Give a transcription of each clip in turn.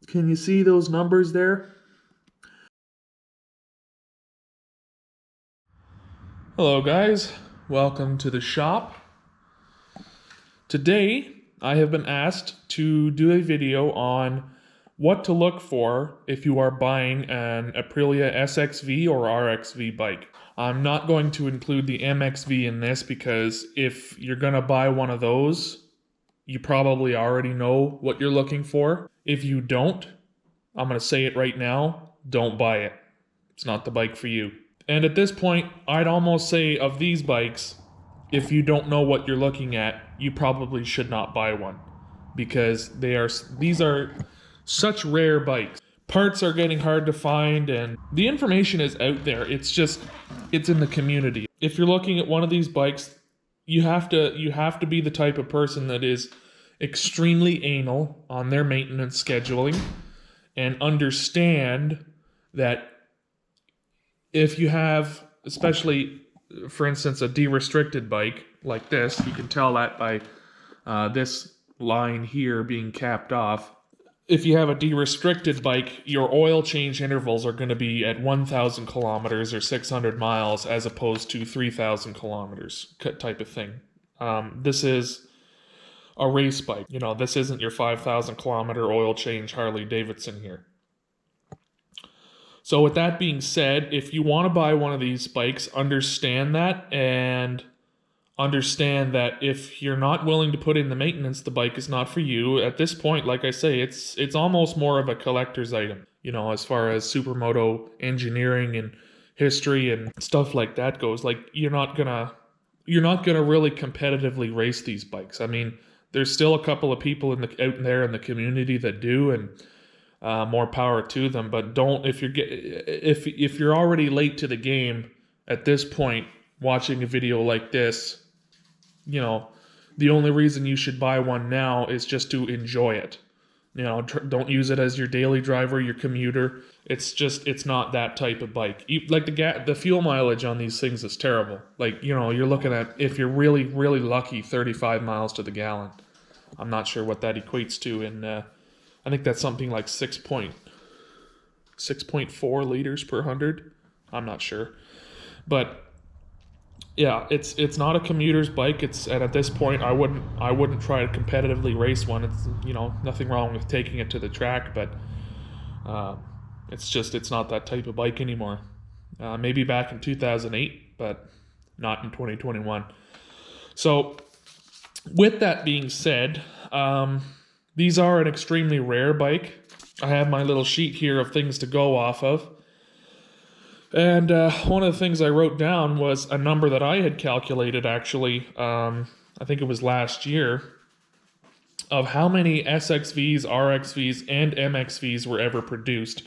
Can you see those numbers there? Hello guys, welcome to the shop. Today I have been asked to do a video on what to look for if you are buying an Aprilia SXV or RXV bike. I'm not going to include the MXV in this because if you're going to buy one of those, you probably already know what you're looking for. If you don't, I'm going to say it right now, don't buy it. It's not the bike for you. And at this point, I'd almost say of these bikes, if you don't know what you're looking at, you probably should not buy one because these are such rare bikes. Parts are getting hard to find and the information is out there. It's in the community. If you're looking at one of these bikes, you have to be the type of person that is extremely anal on their maintenance scheduling and understand that if you have, especially for instance, a de-restricted bike like this, you can tell that by this line here being capped off. If you have a de-restricted bike, your oil change intervals are going to be at 1,000 kilometers or 600 miles as opposed to 3,000 kilometers type of thing. This is a race bike. You know, this isn't your 5,000 kilometer oil change Harley Davidson here. So with that being said, if you want to buy one of these bikes, understand that and understand that if you're not willing to put in the maintenance, the bike is not for you. At this point, like I say, it's almost more of a collector's item, you know, as far as supermoto engineering and history and stuff like that goes. Like you're not gonna really competitively race these bikes. I mean, there's still a couple of people out there in the community that do, and more power to them. But don't if you're already late to the game at this point, watching a video like this, you know, the only reason you should buy one now is just to enjoy it. You know, don't use it as your daily driver, your commuter. It's not that type of bike. Like the fuel mileage on these things is terrible. Like, you know, you're looking at, if you're really, really lucky, 35 miles to the gallon. I'm not sure what that equates to in, I think that's something like 6.4 liters per 100. I'm not sure. But yeah, it's not a commuter's bike. And at this point I wouldn't try to competitively race one. It's, you know, nothing wrong with taking it to the track, but it's not that type of bike anymore. Maybe back in 2008, but not in 2021. So with that being said, these are an extremely rare bike. I have my little sheet here of things to go off of. And one of the things I wrote down was a number that I had calculated actually, I think it was last year, of how many SXVs, RXVs, and MXVs were ever produced.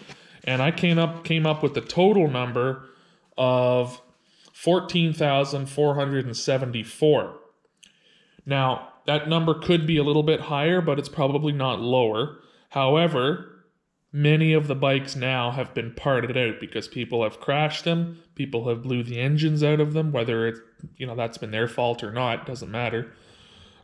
And I came up with the total number of 14,474. Now, that number could be a little bit higher, but it's probably not lower. However, many of the bikes now have been parted out because people have crashed them, people have blew the engines out of them, whether it's, you know, that's been their fault or not, doesn't matter.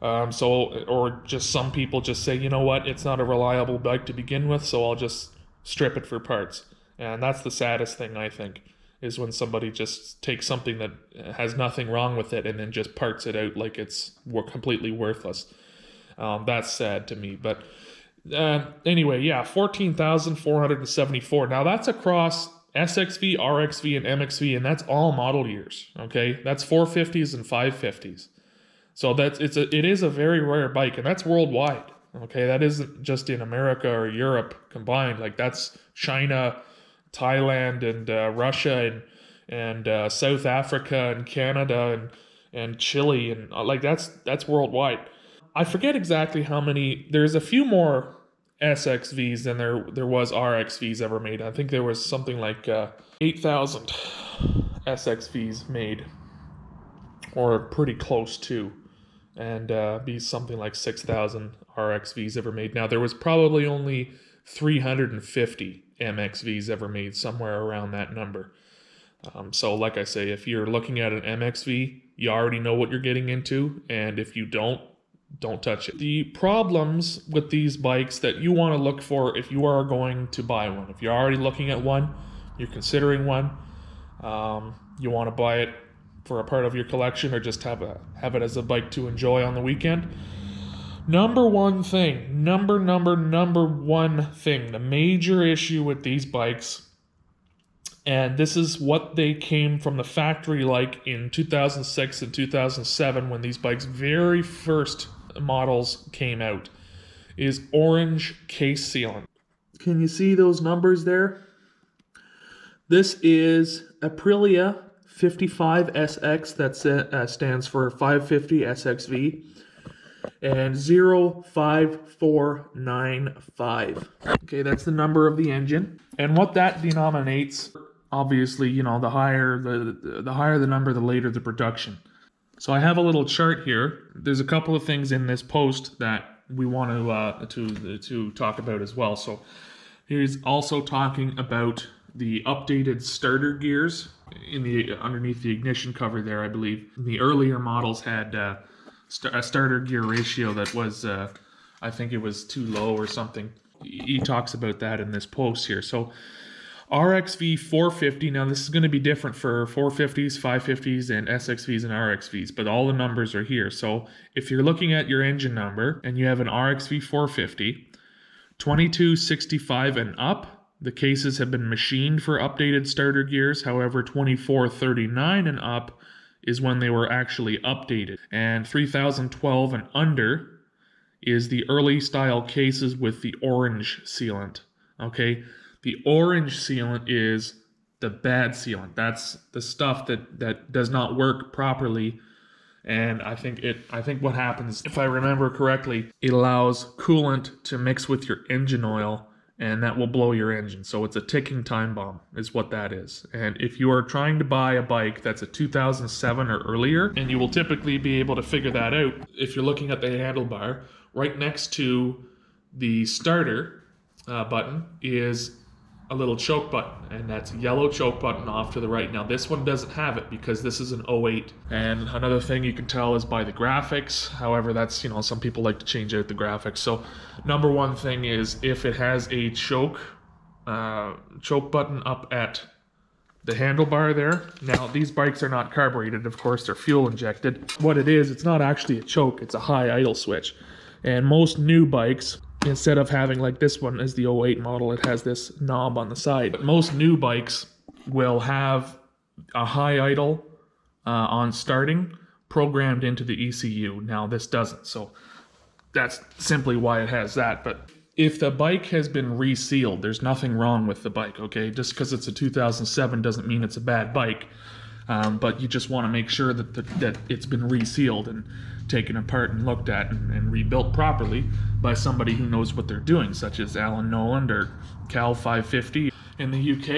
Or just some people just say, you know what, it's not a reliable bike to begin with, so I'll just strip it for parts. And that's the saddest thing, I think, is when somebody just takes something that has nothing wrong with it and then just parts it out like it's completely worthless. That's sad to me. But anyway, yeah, 14,474. Now that's across SXV, RXV, and MXV, and that's all model years. Okay, that's 450s and 550s. So it is a very rare bike, and that's worldwide. Okay, that isn't just in America or Europe combined. Like that's China, Thailand, and Russia, and South Africa, and Canada, and Chile, and like that's worldwide. I forget exactly how many. There's a few more SXVs than there was RXVs ever made. I think there was something like 8,000 SXVs made, or pretty close to, and be something like 6,000 RXVs ever made. Now there was probably only 350 MXVs ever made, somewhere around that number. So like I say, if you're looking at an MXV, you already know what you're getting into, and if you don't, don't touch it. The problems with these bikes that you want to look for if you are going to buy one, if you're already looking at one, you're considering one, you want to buy it for a part of your collection or just have it as a bike to enjoy on the weekend. Number one thing, number one thing, the major issue with these bikes, and this is what they came from the factory like in 2006 and 2007 when these bikes' very first models came out, is orange case sealant. Can you see those numbers there? This is Aprilia 55SX, that stands for 550 SXV, and 05495. Okay, that's the number of the engine. And what that denominates, obviously, you know, the higher the number, the later the production. So I have a little chart here. There's a couple of things in this post that we want to talk about as well. So here's also talking about the updated starter gears in the underneath the ignition cover there. I believe the earlier models had a starter gear ratio that was I think it was too low or something. He talks about that in this post here. So RXV 450, now this is going to be different for 450s, 550s, and SXVs and RXVs, but all the numbers are here. So if you're looking at your engine number and you have an RXV 450, 2265 and up, the cases have been machined for updated starter gears. However, 2439 and up is when they were actually updated. And 3012 and under is the early style cases with the orange sealant. Okay, the orange sealant is the bad sealant. That's the stuff that does not work properly. And I think what happens, if I remember correctly, it allows coolant to mix with your engine oil, and that will blow your engine. So it's a ticking time bomb is what that is. And if you are trying to buy a bike that's a 2007 or earlier, and you will typically be able to figure that out if you're looking at the handlebar, right next to the starter button is a little choke button, and that's a yellow choke button off to the right. Now this one doesn't have it because this is an 08. And another thing you can tell is by the graphics. However, that's, you know, some people like to change out the graphics. So number one thing is if it has a choke button up at the handlebar there. Now these bikes are not carbureted, of course, they're fuel injected. What it is, it's not actually a choke, it's a high idle switch. And most new bikes, instead of having like this one as the 08 model, it has this knob on the side. But most new bikes will have a high idle on starting programmed into the ECU. Now this doesn't, so that's simply why it has that. But if the bike has been resealed, there's nothing wrong with the bike, okay? Just because it's a 2007 doesn't mean it's a bad bike. But you just want to make sure that it's been resealed and taken apart and looked at and rebuilt properly by somebody who knows what they're doing, such as Alan Noland or Cal 550 in the UK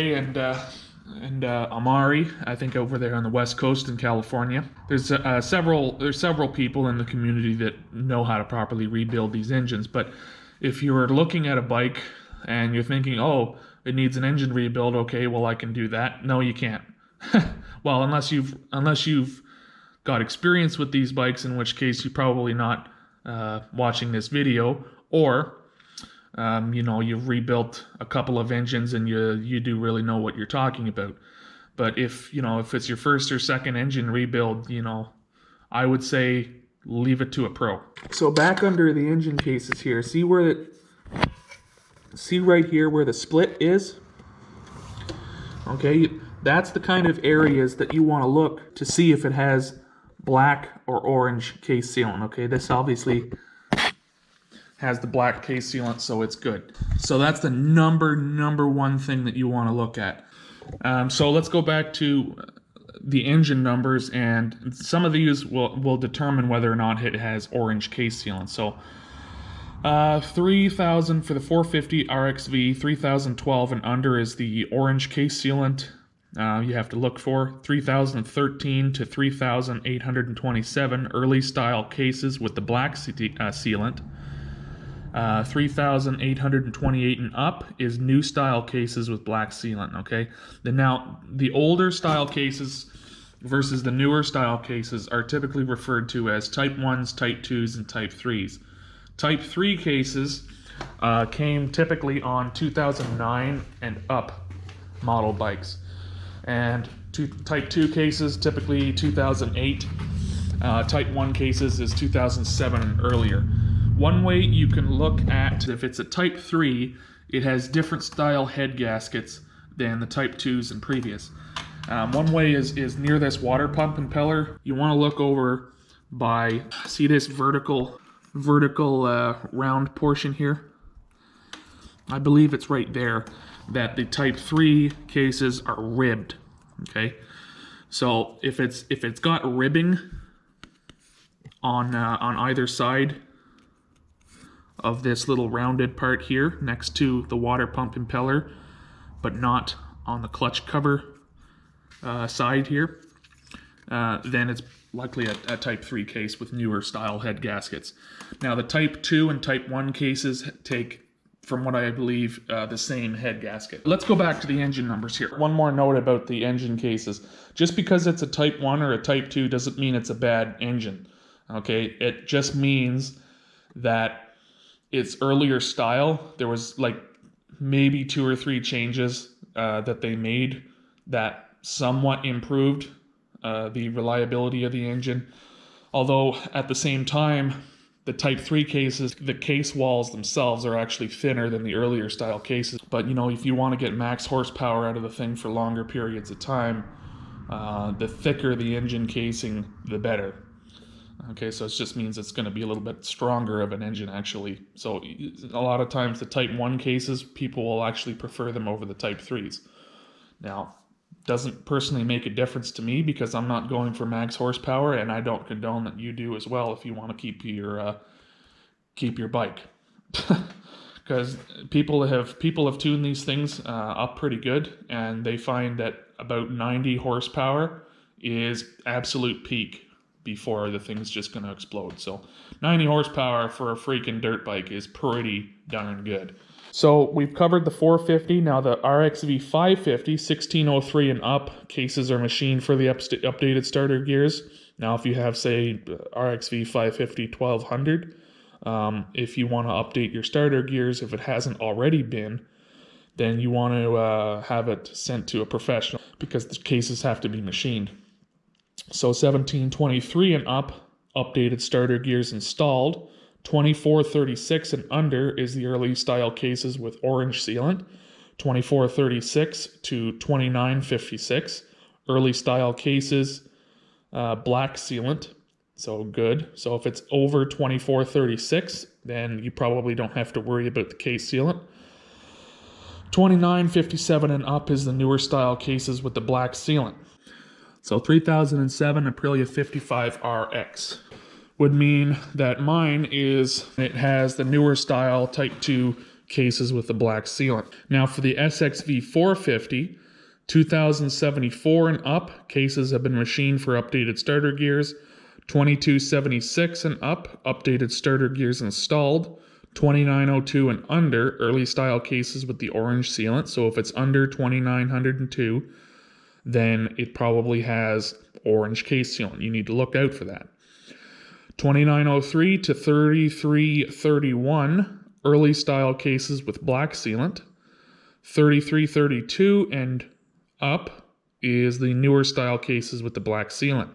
and Amari, I think, over there on the West Coast in California. There's several people in the community that know how to properly rebuild these engines. But if you're looking at a bike and you're thinking, oh, it needs an engine rebuild, okay, well, I can do that. No, you can't. Well, unless you've got experience with these bikes, in which case you're probably not watching this video, or you know, you've rebuilt a couple of engines and you do really know what you're talking about. But if it's your first or second engine rebuild, you know, I would say leave it to a pro. So back under the engine cases here, see right here where the split is? Okay, that's the kind of areas that you want to look to see if it has black or orange case sealant. Okay, this obviously has the black case sealant, so it's good. So that's the number one thing that you want to look at. So let's go back to the engine numbers, and some of these will determine whether or not it has orange case sealant. So 3000 for the 450 RXV, 3012 and under is the orange case sealant you have to look for. 3013 to 3827 early style cases with the black sealant. 3828 and up is new style cases with black sealant. Okay, then now the older style cases, versus the newer style cases are typically referred to as Type 1s, Type 2s, and Type 3s. Type 3 cases came typically on 2009 and up model bikes. And Type 2 cases, typically 2008. Type 1 cases is 2007 and earlier. One way you can look at if it's a Type 3, it has different style head gaskets than the Type 2s and previous. One way is near this water pump impeller. You want to look over by, see this vertical round portion here? I believe it's right there that the Type 3 cases are ribbed. Okay, so if it's got ribbing on either side of this little rounded part here next to the water pump impeller, but not on the clutch cover side here, then it's likely a Type 3 case with newer style head gaskets. Now the Type 2 and Type 1 cases take, from what I believe, the same head gasket. Let's go back to the engine numbers here. One more note about the engine cases. Just because it's a Type 1 or a Type 2 doesn't mean it's a bad engine. Okay, it just means that it's earlier style. There was like maybe 2 or 3 changes that they made that somewhat improved the reliability of the engine. Although at the same time, the Type 3 cases, the case walls themselves are actually thinner than the earlier style cases. But you know, if you want to get max horsepower out of the thing for longer periods of time, the thicker the engine casing, the better. Okay, so it just means it's going to be a little bit stronger of an engine actually. So a lot of times the Type 1 cases, people will actually prefer them over the Type 3s. Now, doesn't personally make a difference to me because I'm not going for max horsepower, and I don't condone that you do as well if you want to keep your bike. Because people have tuned these things up pretty good, and they find that about 90 horsepower is absolute peak before the thing's just going to explode. So 90 horsepower for a freaking dirt bike is pretty darn good. So we've covered the 450. Now the RXV 550, 1603 and up, cases are machined for the updated starter gears. Now if you have, say, RXV 550 1200, if you want to update your starter gears, if it hasn't already been, then you want to have it sent to a professional because the cases have to be machined. So 1723 and up, updated starter gears installed. 2436 and under is the early style cases with orange sealant. 2436 to 2956, early style cases, black sealant. So good. So if it's over 2436, then you probably don't have to worry about the case sealant. 2957 and up is the newer style cases with the black sealant. So 3007 Aprilia 55 RX would mean that mine it has the newer style Type 2 cases with the black sealant. Now for the SXV 450, 2074 and up, cases have been machined for updated starter gears. 2276 and up, updated starter gears installed. 2902 and under, early style cases with the orange sealant. So if it's under 2902, then it probably has orange case sealant. You need to look out for that. 2903 to 3331, early style cases with black sealant. 3332 and up is the newer style cases with the black sealant.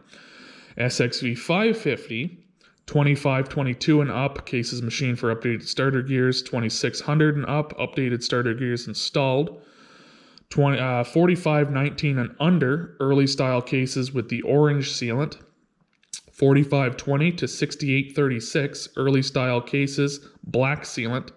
SXV 550, 2522 and up, cases machined for updated starter gears. 2600 and up, updated starter gears installed. 4519 and under, early style cases with the orange sealant. 4520 to 6836, early style cases, black sealant.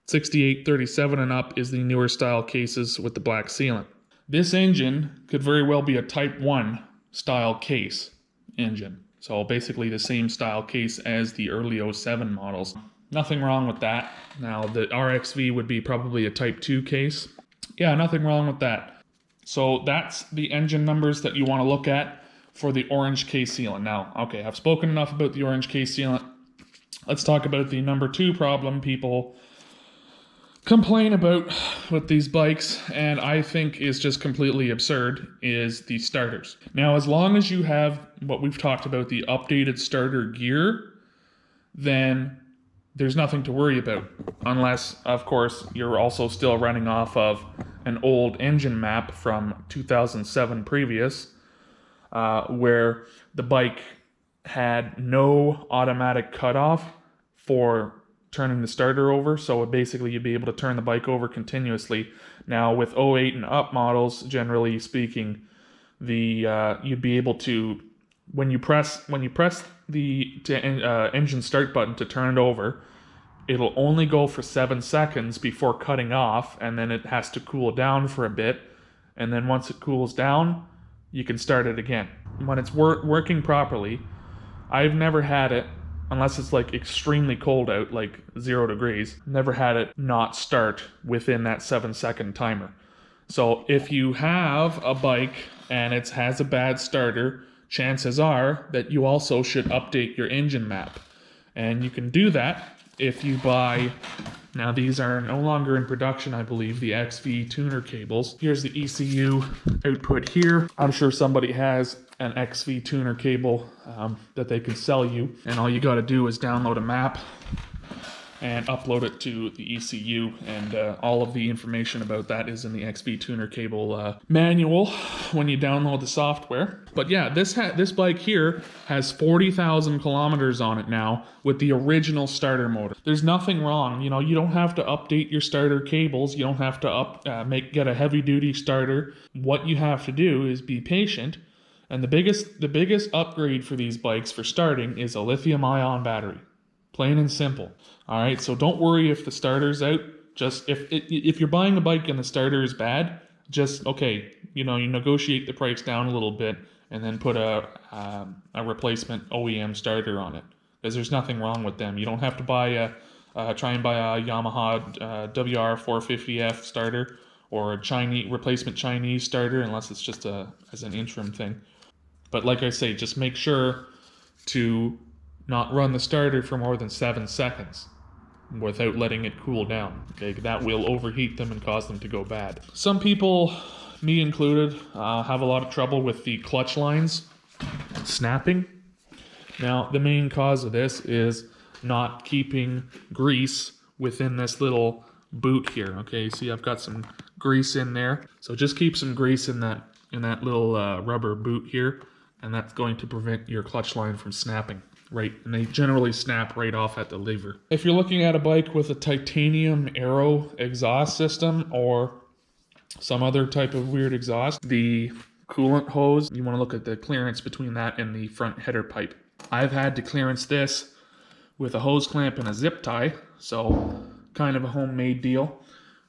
6837 and up is the newer style cases with the black sealant. This engine could very well be a Type 1 style case engine. So basically the same style case as the early 07 models. Nothing wrong with that. Now the RXV would be probably a Type 2 case. Yeah, nothing wrong with that. So that's the engine numbers that you want to look at for the orange case sealant. Now, okay, I've spoken enough about the orange case sealant. Let's talk about the number 2 problem people complain about with these bikes, and I think is just completely absurd, is the starters. Now, as long as you have what we've talked about, the updated starter gear, then there's nothing to worry about. Unless, of course, you're also still running off of an old engine map from 2007 previous, where the bike had no automatic cutoff for turning the starter over, so basically you'd be able to turn the bike over continuously. Now with 08 and up models, generally speaking, you'd be able to, when you press the engine start button to turn it over, it'll only go for 7 seconds before cutting off, and then it has to cool down for a bit, and then once it cools down, you can start it again. When it's working properly, I've never had it, unless it's like extremely cold out, like 0 degrees, never had it not start within that 7-second timer. So if you have a bike and it has a bad starter, chances are that you also should update your engine map. And you can do that if you buy, now these are no longer in production, I believe, the XV tuner cables. Here's the ECU output here. I'm sure somebody has an XV tuner cable that they can sell you, and all you got to do is download a map and upload it to the ECU, and all of the information about that is in the XV tuner cable manual when you download the software. But yeah, this bike here has 40,000 kilometers on it now with the original starter motor. There's nothing wrong, you know. You don't have to update your starter cables. You don't have to get a heavy duty starter. What you have to do is be patient. And the biggest upgrade for these bikes for starting is a lithium-ion battery. Plain and simple. All right, so don't worry if the starter's out. Just if you're buying a bike and the starter is bad, just you negotiate the price down a little bit and then put a replacement OEM starter on it, because there's nothing wrong with them. You don't have to try and buy a Yamaha WR450F starter or a replacement Chinese starter, unless it's just as an interim thing. But like I say, just make sure to not run the starter for more than 7 seconds without letting it cool down. Okay, that will overheat them and cause them to go bad. Some people, me included, have a lot of trouble with the clutch lines snapping. Now, the main cause of this is not keeping grease within this little boot here. Okay, see, I've got some grease in there, so just keep some grease in that little rubber boot here, and that's going to prevent your clutch line from snapping. Right, and they generally snap right off at the lever. If you're looking at a bike with a titanium aero exhaust system or some other type of weird exhaust, the coolant hose, you want to look at the clearance between that and the front header pipe. I've had to clearance this with a hose clamp and a zip tie, so kind of a homemade deal,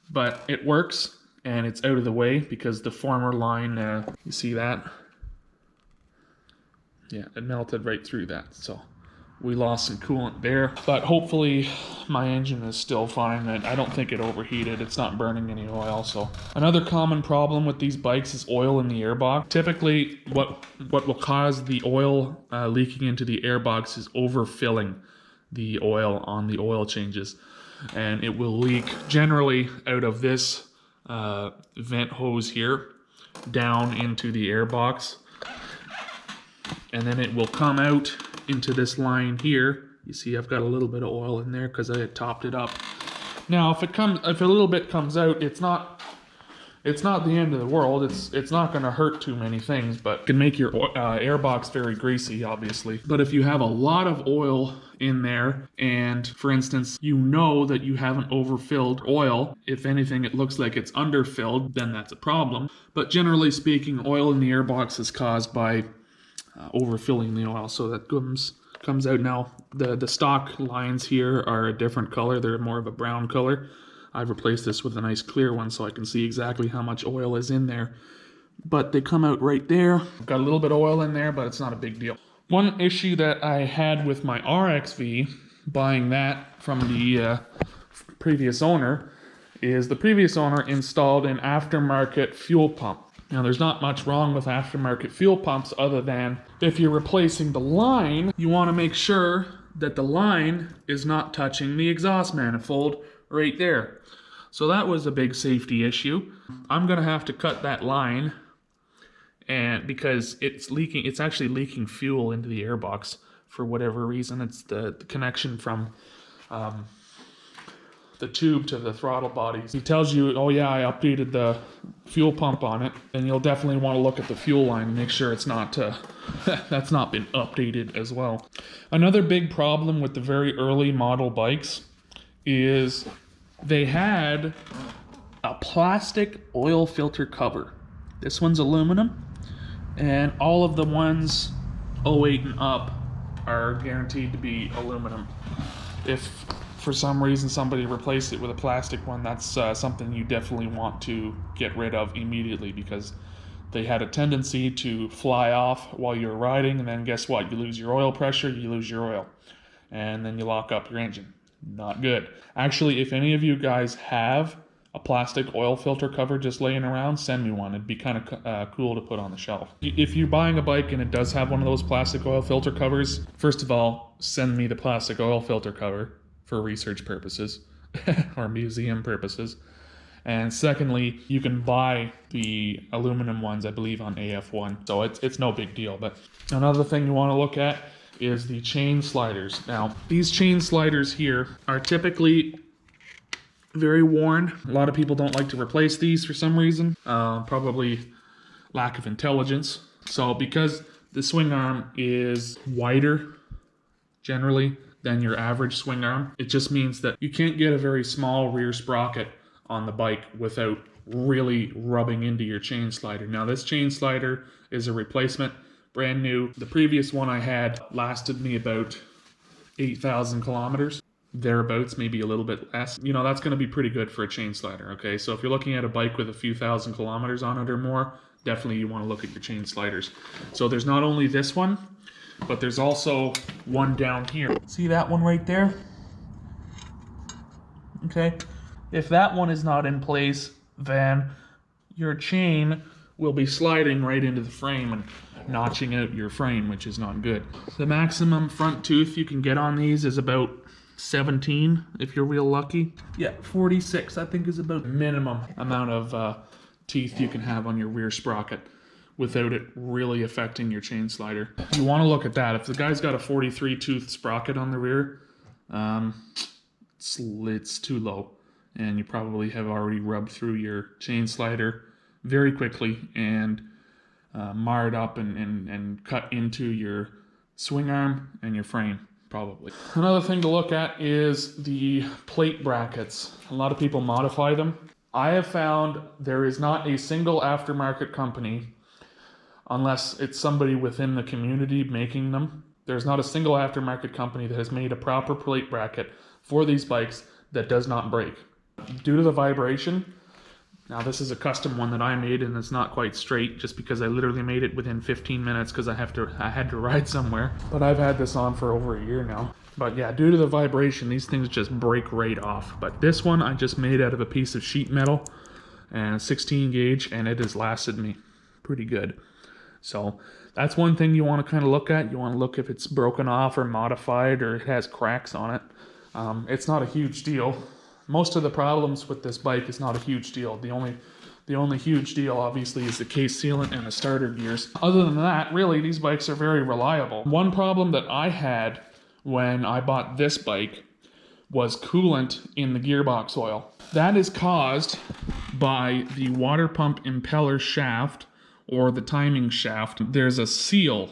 but it works and it's out of the way because the former line, you see that? Yeah, it melted right through that, so we lost some coolant there. But hopefully my engine is still fine. I don't think it overheated. It's not burning any oil. So another common problem with these bikes is oil in the airbox. Typically, what will cause the oil leaking into the airbox is overfilling the oil on the oil changes, and it will leak generally out of this vent hose here down into the airbox. And then it will come out into this line here. You see I've got a little bit of oil in there because I had topped it up. Now if a little bit comes out, it's not the end of the world. It's not going to hurt too many things, but it can make your airbox very greasy, obviously. But if you have a lot of oil in there, and for instance you know that you haven't overfilled oil, if anything it looks like it's underfilled, then that's a problem. But generally speaking, oil in the airbox is caused by overfilling the oil, so that comes out. Now the stock lines here are a different color. They're more of a brown color. I've replaced this with a nice clear one so I can see exactly how much oil is in there, but they come out right there. Got a little bit of oil in there, but it's not a big deal. One issue that I had with my RXV, buying that from the previous owner, is the previous owner installed an aftermarket fuel pump. Now, there's not much wrong with aftermarket fuel pumps other than if you're replacing the line, you want to make sure that the line is not touching the exhaust manifold right there. So that was a big safety issue. I'm gonna have to cut that line, and because it's leaking, it's actually leaking fuel into the airbox for whatever reason. It's the connection from the tube to the throttle bodies. He tells you, oh yeah, I updated the fuel pump on it, and you'll definitely want to look at the fuel line and make sure it's not that's not been updated as well. Another big problem with the very early model bikes is they had a plastic oil filter cover. This one's aluminum, and all of the ones 08 and up are guaranteed to be aluminum. If for some reason somebody replaced it with a plastic one, that's something you definitely want to get rid of immediately, because they had a tendency to fly off while you're riding, and then guess what? You lose your oil pressure, you lose your oil, and then you lock up your engine. Not good. Actually, if any of you guys have a plastic oil filter cover just laying around, send me one. It'd be kind of cool to put on the shelf. If you're buying a bike and it does have one of those plastic oil filter covers, first of all, send me the plastic oil filter cover for research purposes or museum purposes. And secondly, you can buy the aluminum ones, I believe, on AF1. So it's no big deal. But another thing you want to look at is the chain sliders. Now, these chain sliders here are typically very worn. A lot of people don't like to replace these for some reason. Probably lack of intelligence. So because the swing arm is wider generally than your average swing arm, it just means that you can't get a very small rear sprocket on the bike without really rubbing into your chain slider. Now this chain slider is a replacement, brand new. The previous one I had lasted me about 8,000 kilometers, thereabouts, maybe a little bit less. You know, that's going to be pretty good for a chain slider, okay? So if you're looking at a bike with a few thousand kilometers on it or more, definitely you want to look at your chain sliders. So there's not only this one, but there's also one down here. See that one right there? Okay. If that one is not in place, then your chain will be sliding right into the frame and notching out your frame, which is not good. The maximum front tooth you can get on these is about 17 if you're real lucky. Yeah, 46 I think is about the minimum amount of teeth you can have on your rear sprocket without it really affecting your chain slider. You want to look at that. If the guy's got a 43 tooth sprocket on the rear, it's too low, and you probably have already rubbed through your chain slider very quickly and marred up and cut into your swing arm and your frame, probably. Another thing to look at is the plate brackets. A lot of people modify them. I have found there is not a single aftermarket company, unless it's somebody within the community making them, there's not a single aftermarket company that has made a proper plate bracket for these bikes that does not break. Due to the vibration, now this is a custom one that I made and it's not quite straight just because I literally made it within 15 minutes because I had to ride somewhere. But I've had this on for over a year now. But yeah, due to the vibration, these things just break right off. But this one I just made out of a piece of sheet metal and 16 gauge, and it has lasted me pretty good. So that's one thing you want to kind of look at. You want to look if it's broken off or modified or it has cracks on it. It's not a huge deal. Most of the problems with this bike is not a huge deal. The only huge deal obviously is the case sealant and the starter gears. Other than that, really, these bikes are very reliable. One problem that I had when I bought this bike was coolant in the gearbox oil. That is caused by the water pump impeller shaft or the timing shaft. There's a seal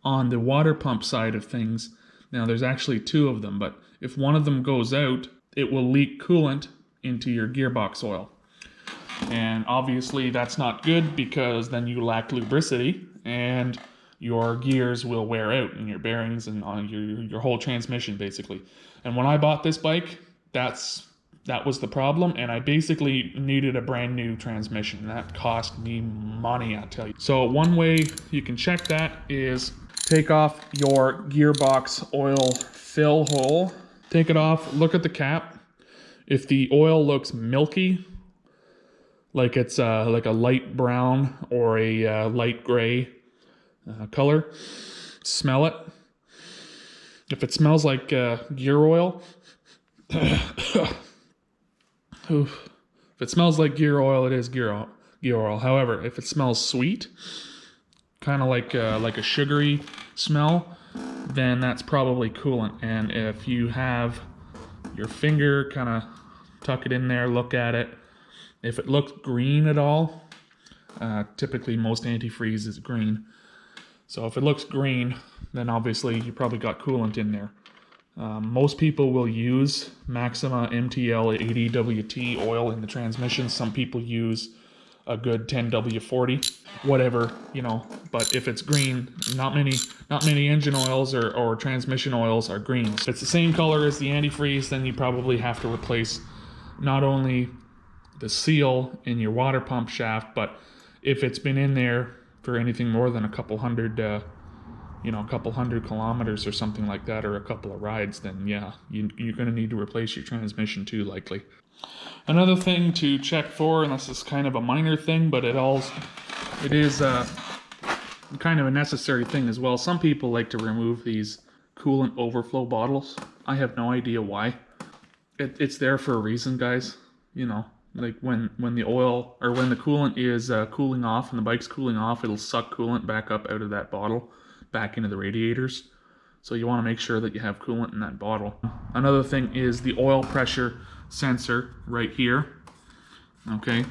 on the water pump side of things. Now there's actually two of them, but if one of them goes out, it will leak coolant into your gearbox oil. And obviously that's not good because then you lack lubricity and your gears will wear out and your bearings and on your whole transmission basically. And when I bought this bike, that was the problem, and I basically needed a brand new transmission. That cost me money, I tell you. So one way you can check that is take off your gearbox oil fill hole. Take it off, look at the cap. If the oil looks milky, like it's like a light brown or a light gray color, smell it. If it smells like gear oil, oof, it smells like gear oil, it is gear oil. However, if it smells sweet, kind of like a sugary smell, then that's probably coolant. And if you have your finger, kind of tuck it in there, look at it. If it looks green at all, typically most antifreeze is green. So if it looks green, then obviously you probably got coolant in there. Most people will use Maxima MTL 80WT oil in the transmission. Some people use a good 10W40, whatever, but if it's green, not many engine oils or transmission oils are green. If it's the same color as the antifreeze, then you probably have to replace not only the seal in your water pump shaft, but if it's been in there for anything more than a couple hundred kilometers or something like that, or a couple of rides, then yeah, you're going to need to replace your transmission too, likely. Another thing to check for, and this is kind of a minor thing, but it is kind of a necessary thing as well. Some people like to remove these coolant overflow bottles. I have no idea why. It's there for a reason, guys. Like when the oil or when the coolant is cooling off and the bike's cooling off, it'll suck coolant back up out of that bottle, back into the radiators. So you want to make sure that you have coolant in that bottle. Another thing is the oil pressure sensor right here. Okay,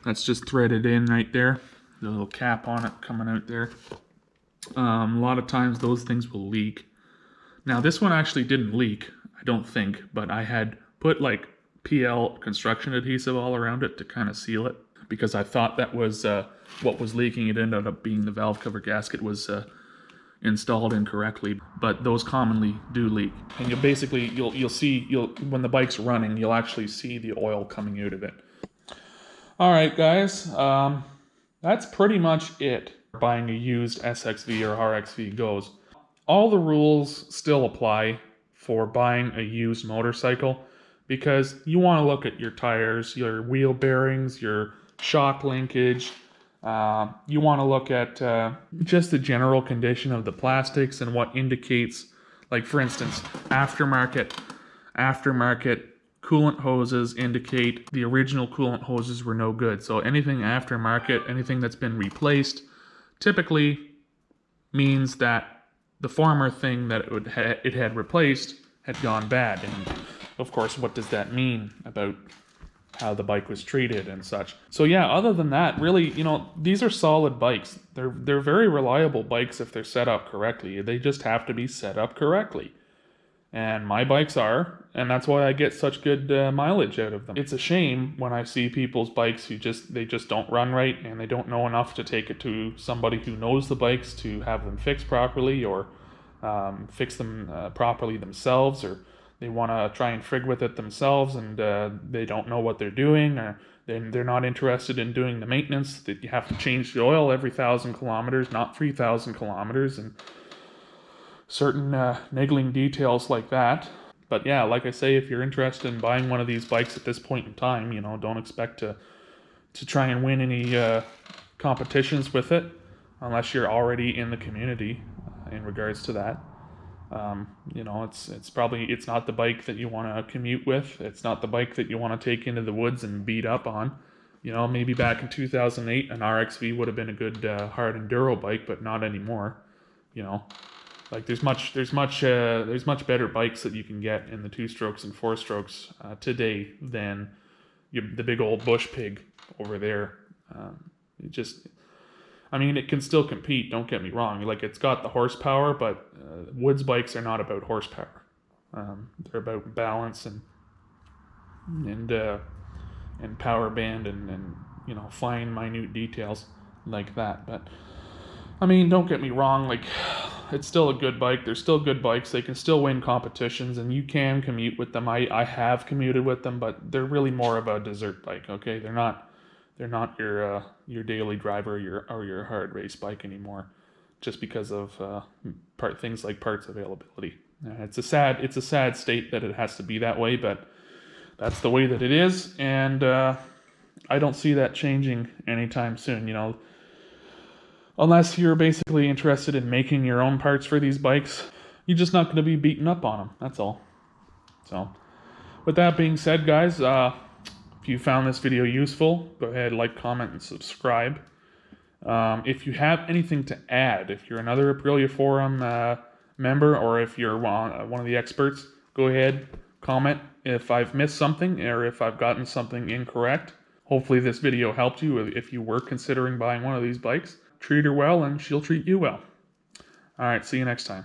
that's just threaded in right there. The little cap on it coming out there. A lot of times those things will leak. Now this one actually didn't leak, I don't think, but I had put like PL construction adhesive all around it to kind of seal it, because I thought that was what was leaking. It ended up being the valve cover gasket was installed incorrectly, but those commonly do leak. And you'll see when the bike's running, you'll actually see the oil coming out of it. All right, guys, that's pretty much it. Buying a used SXV or RXV goes. All the rules still apply for buying a used motorcycle, because you want to look at your tires, your wheel bearings, your shock linkage. You want to look at just the general condition of the plastics and what indicates, like for instance, aftermarket coolant hoses indicate the original coolant hoses were no good. So anything aftermarket, anything that's been replaced, typically means that the former thing that it had replaced had gone bad. And of course, what does that mean about how the bike was treated and such? So yeah, other than that, really, these are solid bikes. They're very reliable bikes if they're set up correctly. They just have to be set up correctly. And my bikes are, and that's why I get such good mileage out of them. It's a shame when I see people's bikes who just don't run right, and they don't know enough to take it to somebody who knows the bikes to have them fixed properly, or fix them properly themselves, or they want to try and frig with it themselves, and they don't know what they're doing, or they're not interested in doing the maintenance, that you have to change the oil every 1,000 kilometers, not 3,000 kilometers, and certain niggling details like that. But yeah, like I say, if you're interested in buying one of these bikes at this point in time, don't expect to try and win any competitions with it unless you're already in the community in regards to that. It's not the bike that you want to commute with. It's not the bike that you want to take into the woods and beat up on. Maybe back in 2008, an RXV would have been a good hard enduro bike, but not anymore. Like there's much better bikes that you can get in the 2-strokes and 4-strokes today than the big old Bush Pig over there. It can still compete, don't get me wrong. Like, it's got the horsepower, but woods bikes are not about horsepower. They're about balance and power band and fine, minute details like that. But don't get me wrong, like, it's still a good bike. They're still good bikes. They can still win competitions, and you can commute with them. I have commuted with them, but they're really more of a dessert bike, okay? They're not your daily driver or your hard race bike anymore, just because of things like parts availability. It's a sad state that it has to be that way, but that's the way that it is, and I don't see that changing anytime soon. Unless you're basically interested in making your own parts for these bikes, you're just not going to be beaten up on them. That's all. So, with that being said, guys, If you found this video useful, go ahead, like, comment, and subscribe. If you have anything to add, if you're another Aprilia Forum member, or if you're one of the experts, go ahead, comment if I've missed something or if I've gotten something incorrect. Hopefully this video helped you if you were considering buying one of these bikes. Treat her well and she'll treat you well. Alright, see you next time.